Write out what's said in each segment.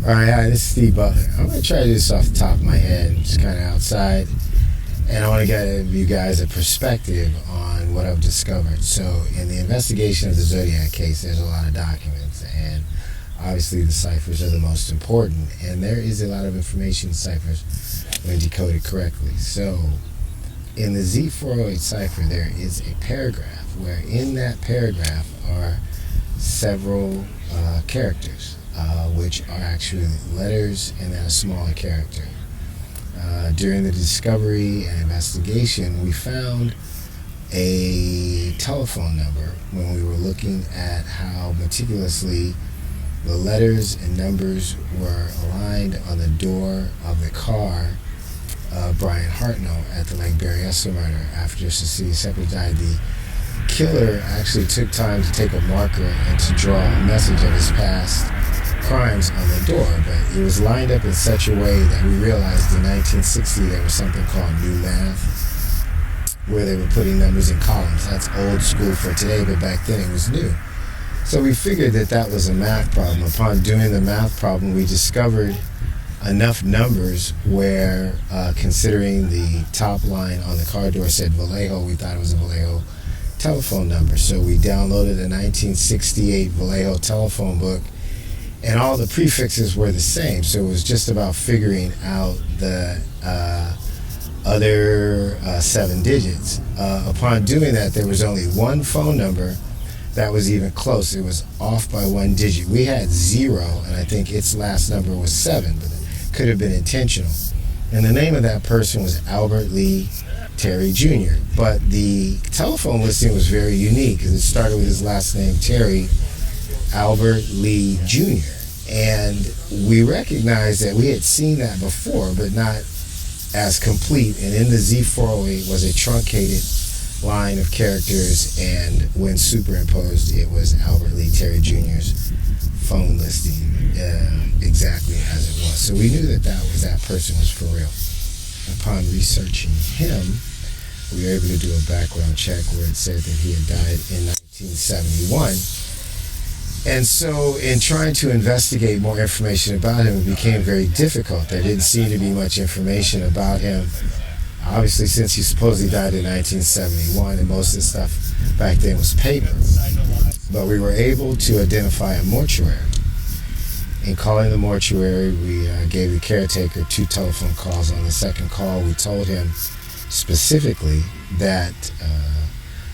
All right, hi, this is Steve Butler. I'm going to try to do this off the top of my head, just kind of outside, and I want to give you guys a perspective on what I've discovered. So, in the investigation of the Zodiac case, there's a lot of documents, and obviously the ciphers are the most important, and there is a lot of information in ciphers when decoded correctly. So, in the Z408 cipher, there is a paragraph where in that paragraph are several characters, which are actually letters and then a smaller character. During the discovery and investigation, we found a telephone number when we were looking at how meticulously the letters and numbers were aligned on the door of the car of Brian Hartnell at the Lake Berryessa murder. After Cecilia Seppi died, the killer actually took time to take a marker and to draw a message of his past crimes on the door, but it was lined up in such a way that we realized in 1960 there was something called new math, where they were putting numbers in columns. That's old school for today, but back then it was new. So we figured that that was a math problem. Upon doing the math problem, we discovered enough numbers where, considering the top line on the car door said Vallejo, we thought it was a Vallejo telephone number. So we downloaded a 1968 Vallejo telephone book, and all the prefixes were the same. So it was just about figuring out the other 7 digits. Upon doing that, there was only one phone number that was even close. It was off by 1 digit. We had 0, and I think its last number was 7, but it could have been intentional. And the name of that person was Albert Lee Terry Jr. But the telephone listing was very unique because it started with his last name, Terry, Albert Lee Jr. And we recognized that we had seen that before, but not as complete. And in the Z408 was a truncated line of characters, and when superimposed, it was Albert Lee Terry Jr.'s phone listing exactly as it was. So we knew that that person was for real. Upon researching him, we were able to do a background check where it said that he had died in 1971. And so in trying to investigate more information about him, it became very difficult. There didn't seem to be much information about him. Obviously, since he supposedly died in 1971, and most of the stuff back then was paper. But we were able to identify a mortuary. In calling the mortuary, we gave the caretaker 2 telephone calls. On the second call, we told him specifically that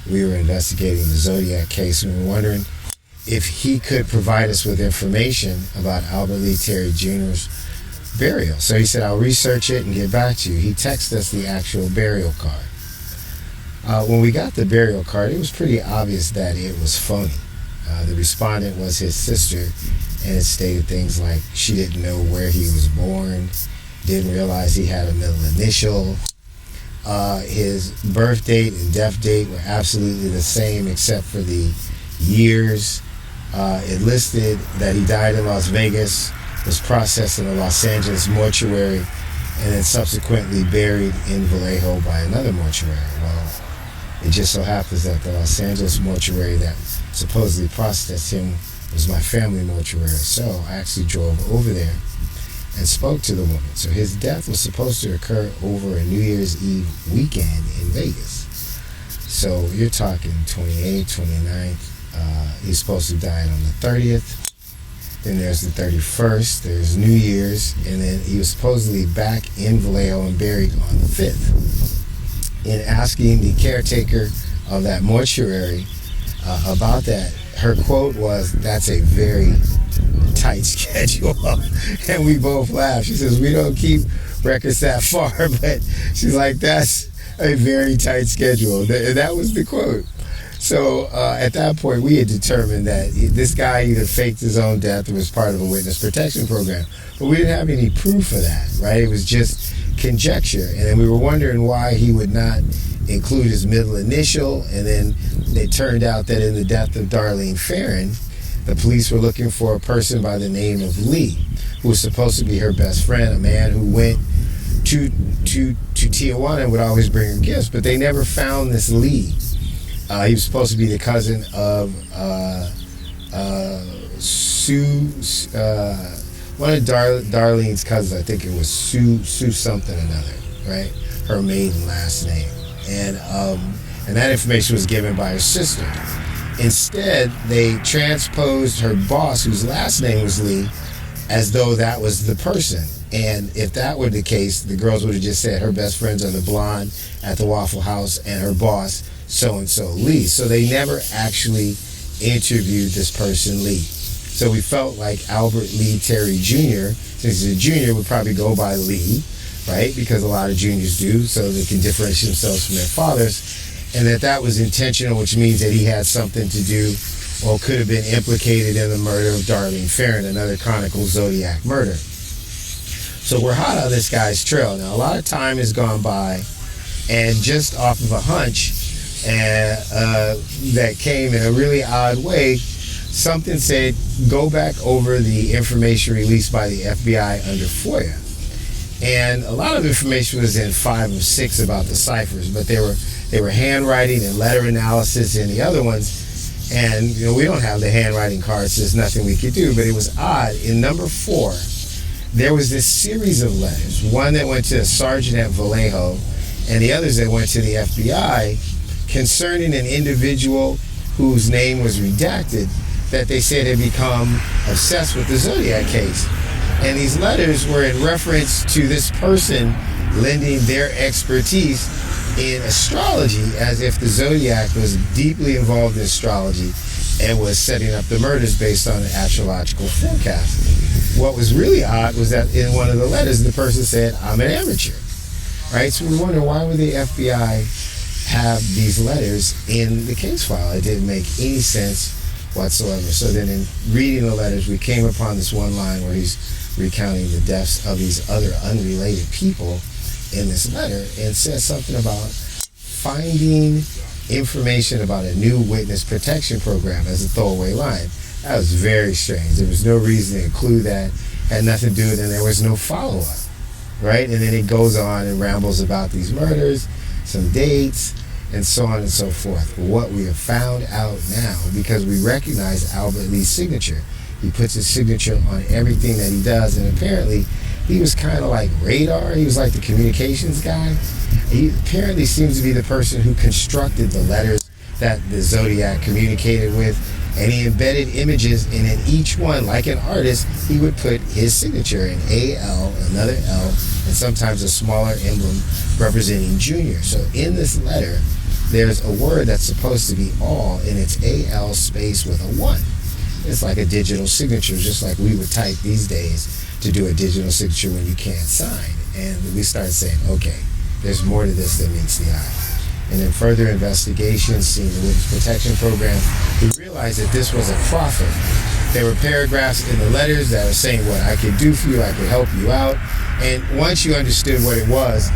we were investigating the Zodiac case, and we were wondering if he could provide us with information about Albert Lee Terry Jr.'s burial. So he said, I'll research it and get back to you. He texted us the actual burial card. When we got the burial card, it was pretty obvious that it was phony. The respondent was his sister, and it stated things like she didn't know where he was born, didn't realize he had a middle initial. His birth date and death date were absolutely the same except for the years. It listed that he died in Las Vegas, was processed in a Los Angeles mortuary, and then subsequently buried in Vallejo by another mortuary. Well, it just so happens that the Los Angeles mortuary that supposedly processed him was my family mortuary. So I actually drove over there and spoke to the woman. So his death was supposed to occur over a New Year's Eve weekend in Vegas. So you're talking 28th, 29th. He's supposed to die on the 30th. Then there's the 31st. There's New Year's. And then he was supposedly back in Vallejo and buried on the 5th. In asking the caretaker of that mortuary about that, her quote was, "That's a very tight schedule." And we both laughed. She says, "We don't keep records that far," but she's like, "That's a very tight schedule." And that was the quote. So at that point, we had determined that this guy either faked his own death or was part of a witness protection program. But we didn't have any proof of that, right? It was just conjecture. And then we were wondering why he would not include his middle initial. And then it turned out that in the death of Darlene Farron, the police were looking for a person by the name of Lee, who was supposed to be her best friend, a man who went to Tijuana and would always bring her gifts, but they never found this Lee. He was supposed to be the cousin of one of Darlene's cousins. I think it was Sue something another, right? Her maiden last name, and that information was given by her sister. Instead, they transposed her boss, whose last name was Lee, as though that was the person. And if that were the case, the girls would have just said her best friends are the blonde at the Waffle House and her boss so-and-so Lee. So they never actually interviewed this person Lee. So we felt like Albert Lee Terry Jr., since he's a junior, would probably go by Lee, right? Because a lot of juniors do, so they can differentiate themselves from their fathers. And that was intentional, which means that he had something to do or could have been implicated in the murder of Darlene Ferrin, another Chronicle Zodiac murder. So we're hot on this guy's trail. Now, a lot of time has gone by, and just off of a hunch that came in a really odd way, something said, go back over the information released by the FBI under FOIA. And a lot of information was in 5 of 6 about the ciphers, but they were handwriting and letter analysis in the other ones. And, we don't have the handwriting cards, so there's nothing we could do. But it was odd. In number 4, there was this series of letters, one that went to a sergeant at Vallejo, and the others that went to the FBI, concerning an individual whose name was redacted, that they said had become obsessed with the Zodiac case. And these letters were in reference to this person lending their expertise in astrology, as if the Zodiac was deeply involved in astrology and was setting up the murders based on an astrological forecast. What was really odd was that in one of the letters, the person said, I'm an amateur, right? So we wonder, why would the FBI have these letters in the case file? It didn't make any sense whatsoever. So then in reading the letters, we came upon this one line where he's recounting the deaths of these other unrelated people in this letter, and says something about finding information about a new witness protection program as a throwaway line. That was very strange. There was no reason to include that, had nothing to do with it, and there was no follow-up, right? And then it goes on and rambles about these murders, some dates, and so on and so forth. But what we have found out now, because we recognize Albert Lee's signature, he puts his signature on everything that he does, and apparently he was kind of like radar. He was like the communications guy. He apparently seems to be the person who constructed the letters that the Zodiac communicated with, and he embedded images, and in each one, like an artist, he would put his signature, an AL, another L, and sometimes a smaller emblem representing Junior. So in this letter, there's a word that's supposed to be all, and it's AL space with a 1. It's like a digital signature, just like we would type these days to do a digital signature when you can't sign. And we started saying, okay, there's more to this than meets the eye. And in further investigations, seeing the Witness Protection Program, we realized that this was a proffer. There were paragraphs in the letters that are saying what I could do for you, I could help you out. And once you understood what it was,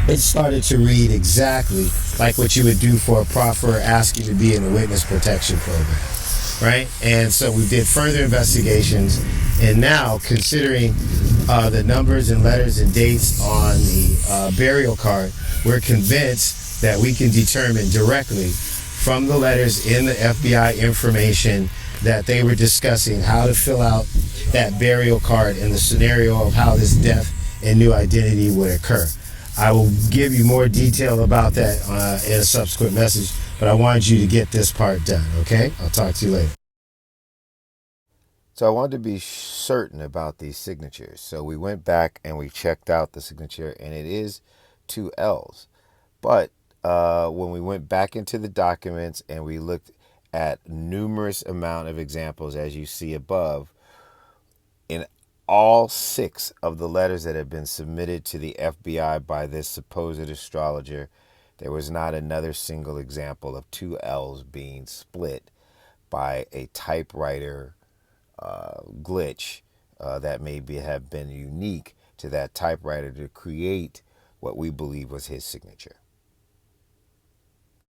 it started to read exactly like what you would do for a proffer asking to be in the Witness Protection Program. Right? And so we did further investigations, and now, considering the numbers and letters and dates on the burial card, we're convinced that we can determine directly from the letters in the FBI information that they were discussing how to fill out that burial card and the scenario of how this death and new identity would occur. I will give you more detail about that in a subsequent message, but I wanted you to get this part done, okay? I'll talk to you later. So I wanted to be certain about these signatures. So we went back and we checked out the signature, and it is 2 L's. But when we went back into the documents and we looked at numerous amount of examples, as you see above, in all 6 of the letters that have been submitted to the FBI by this supposed astrologer, there was not another single example of 2 L's being split by a typewriter glitch that maybe have been unique to that typewriter to create what we believe was his signature.